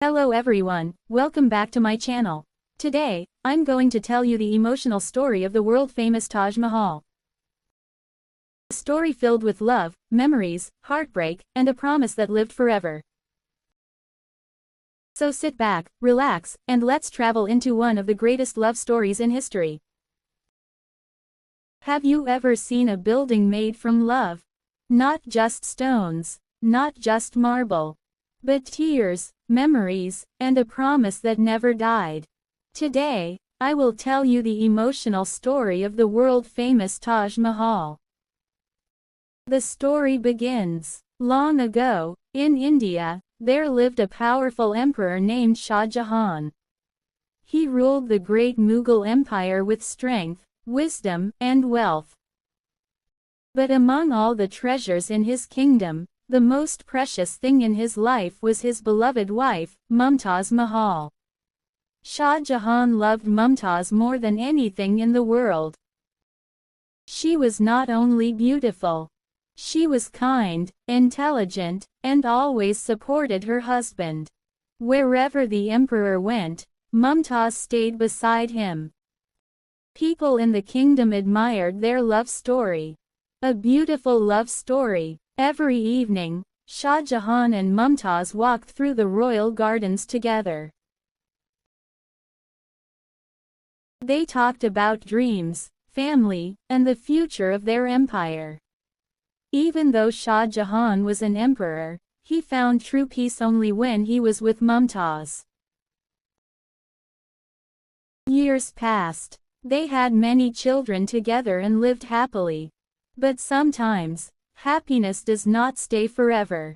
Hello everyone, welcome back to my channel. Today, I'm going to tell you the emotional story of the world-famous Taj Mahal. A story filled with love, memories, heartbreak, and a promise that lived forever. So sit back, relax, and let's travel into one of the greatest love stories in history. Have you ever seen a building made from love? Not just stones, not just marble, but tears, memories, and a promise that never died. Today, I will tell you the emotional story of the world-famous Taj Mahal. The story begins. Long ago, in India, there lived a powerful emperor named Shah Jahan. He ruled the great Mughal Empire with strength, wisdom, and wealth. But among all the treasures in his kingdom, the most precious thing in his life was his beloved wife, Mumtaz Mahal. Shah Jahan loved Mumtaz more than anything in the world. She was not only beautiful. She was kind, intelligent, and always supported her husband. Wherever the emperor went, Mumtaz stayed beside him. People in the kingdom admired their love story. A beautiful love story. Every evening, Shah Jahan and Mumtaz walked through the royal gardens together. They talked about dreams, family, and the future of their empire. Even though Shah Jahan was an emperor, he found true peace only when he was with Mumtaz. Years passed. They had many children together and lived happily. But sometimes, happiness does not stay forever.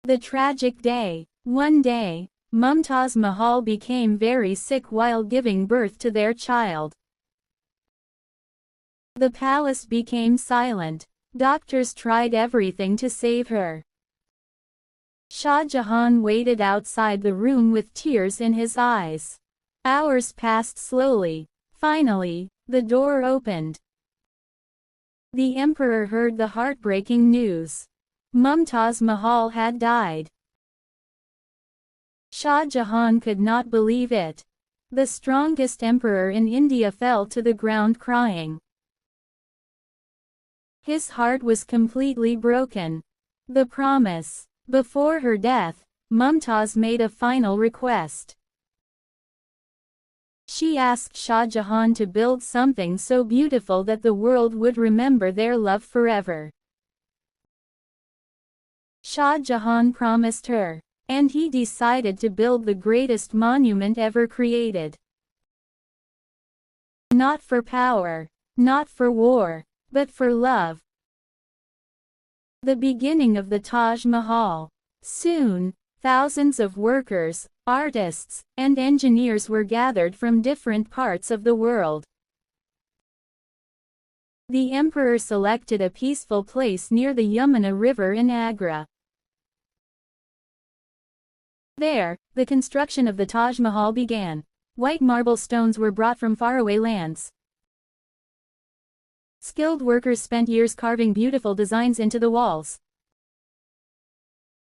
The tragic day. One day, Mumtaz Mahal became very sick while giving birth to their child. The palace became silent. Doctors tried everything to save her. Shah Jahan waited outside the room with tears in his eyes. Hours passed slowly. Finally, the door opened. The emperor heard the heartbreaking news. Mumtaz Mahal had died. Shah Jahan could not believe it. The strongest emperor in India fell to the ground crying. His heart was completely broken. The promise. Before her death, Mumtaz made a final request. She asked Shah Jahan to build something so beautiful that the world would remember their love forever. Shah Jahan promised her, and he decided to build the greatest monument ever created. Not for power, not for war, but for love. The beginning of the Taj Mahal. Soon, thousands of workers, artists, and engineers were gathered from different parts of the world. The emperor selected a peaceful place near the Yamuna River in Agra. There, the construction of the Taj Mahal began. White marble stones were brought from faraway lands. Skilled workers spent years carving beautiful designs into the walls.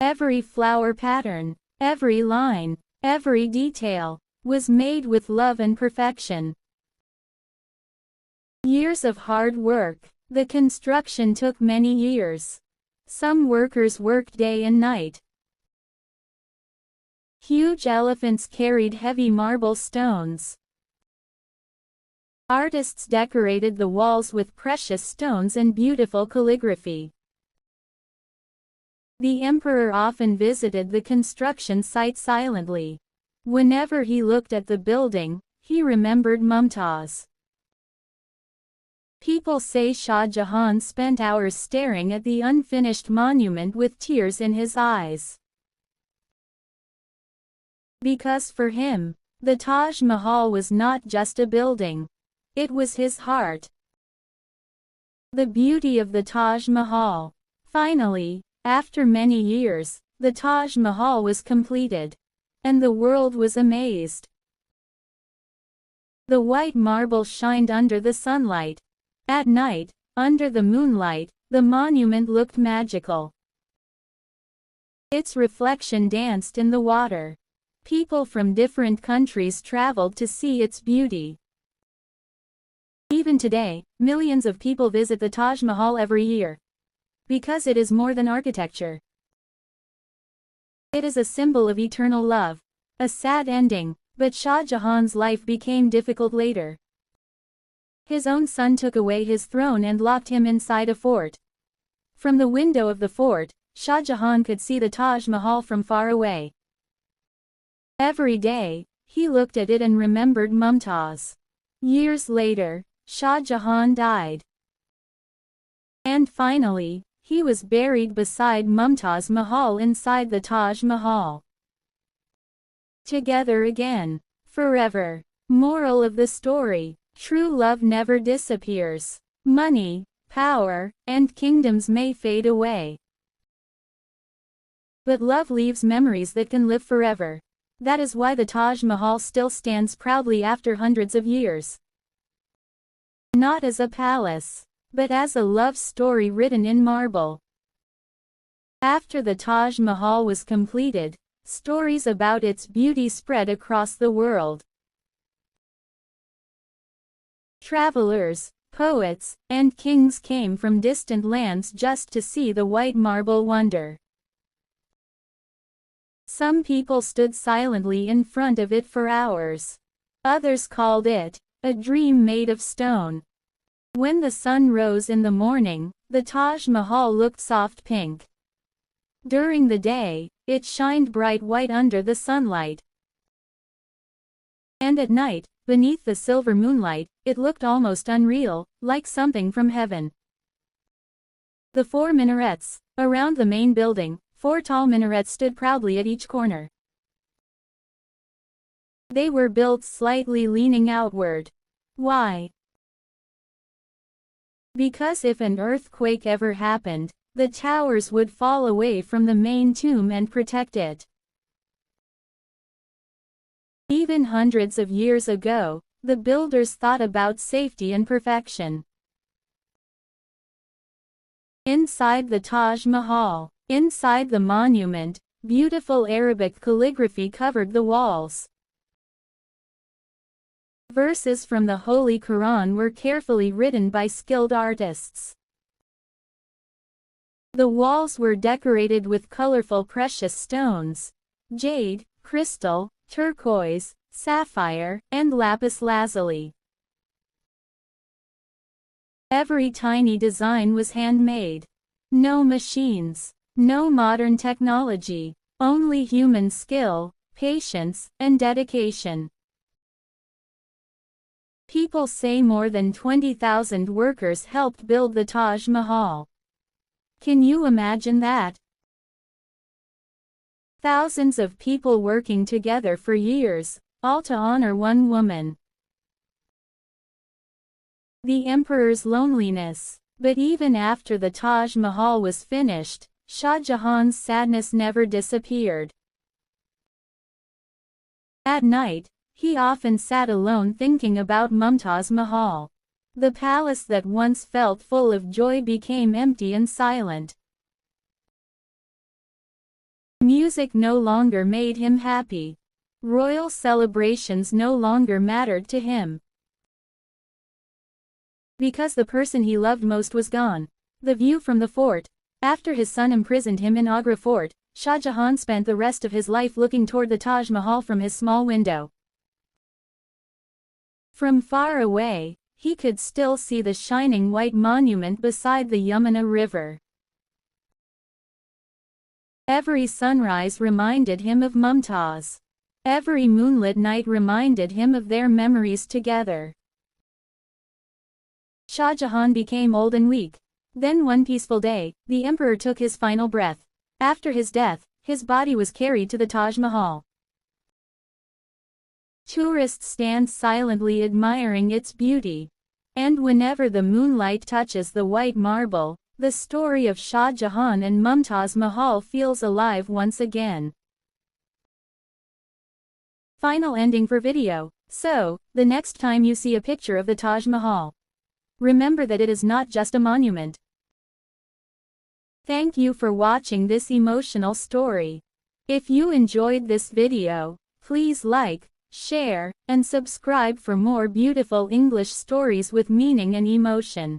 Every flower pattern, every line, every detail, was made with love and perfection. Years of hard work. The construction took many years. Some workers worked day and night. Huge elephants carried heavy marble stones. Artists decorated the walls with precious stones and beautiful calligraphy. The emperor often visited the construction site silently. Whenever he looked at the building, he remembered Mumtaz. People say Shah Jahan spent hours staring at the unfinished monument with tears in his eyes. Because for him, the Taj Mahal was not just a building. It was his heart. The beauty of the Taj Mahal. Finally, after many years, the Taj Mahal was completed. And the world was amazed. The white marble shined under the sunlight. At night, under the moonlight, the monument looked magical. Its reflection danced in the water. People from different countries traveled to see its beauty. Even today, millions of people visit the Taj Mahal every year. Because it is more than architecture. It is a symbol of eternal love. A sad ending, but Shah Jahan's life became difficult later. His own son took away his throne and locked him inside a fort. From the window of the fort, Shah Jahan could see the Taj Mahal from far away. Every day, he looked at it and remembered Mumtaz. Years later, Shah Jahan died. And finally, he was buried beside Mumtaz Mahal inside the Taj Mahal. Together again, forever. Moral of the story: true love never disappears. Money, power, and kingdoms may fade away, but love leaves memories that can live forever. That is why the Taj Mahal still stands proudly after hundreds of years. Not as a palace, but as a love story written in marble. After the Taj Mahal was completed, stories about its beauty spread across the world. Travelers, poets, and kings came from distant lands just to see the white marble wonder. Some people stood silently in front of it for hours. Others called it a dream made of stone. When the sun rose in the morning, the Taj Mahal looked soft pink. During the day, it shined bright white under the sunlight. And at night, beneath the silver moonlight, it looked almost unreal, like something from heaven. The 4 minarets around the main building, 4 tall minarets stood proudly at each corner. They were built slightly leaning outward. Why? Because if an earthquake ever happened, the towers would fall away from the main tomb and protect it. Even hundreds of years ago, the builders thought about safety and perfection. Inside the Taj Mahal, inside the monument, beautiful Arabic calligraphy covered the walls. Verses from the Holy Quran were carefully written by skilled artists. The walls were decorated with colorful precious stones: jade, crystal, turquoise, sapphire, and lapis lazuli. Every tiny design was handmade. No machines, no modern technology, only human skill, patience, and dedication. People say more than 20,000 workers helped build the Taj Mahal. Can you imagine that? Thousands of people working together for years, all to honor one woman. The emperor's loneliness. But even after the Taj Mahal was finished, Shah Jahan's sadness never disappeared. At night, he often sat alone thinking about Mumtaz Mahal. The palace that once felt full of joy became empty and silent. Music no longer made him happy. Royal celebrations no longer mattered to him. Because the person he loved most was gone. The view from the fort. After his son imprisoned him in Agra Fort, Shah Jahan spent the rest of his life looking toward the Taj Mahal from his small window. From far away, he could still see the shining white monument beside the Yamuna River. Every sunrise reminded him of Mumtaz. Every moonlit night reminded him of their memories together. Shah Jahan became old and weak. Then one peaceful day, the emperor took his final breath. After his death, his body was carried to the Taj Mahal. Tourists stand silently admiring its beauty. And whenever the moonlight touches the white marble, the story of Shah Jahan and Mumtaz Mahal feels alive once again. Final ending for video. So, the next time you see a picture of the Taj Mahal, remember that it is not just a monument. Thank you for watching this emotional story. If you enjoyed this video, please like, share, and subscribe for more beautiful English stories with meaning and emotion.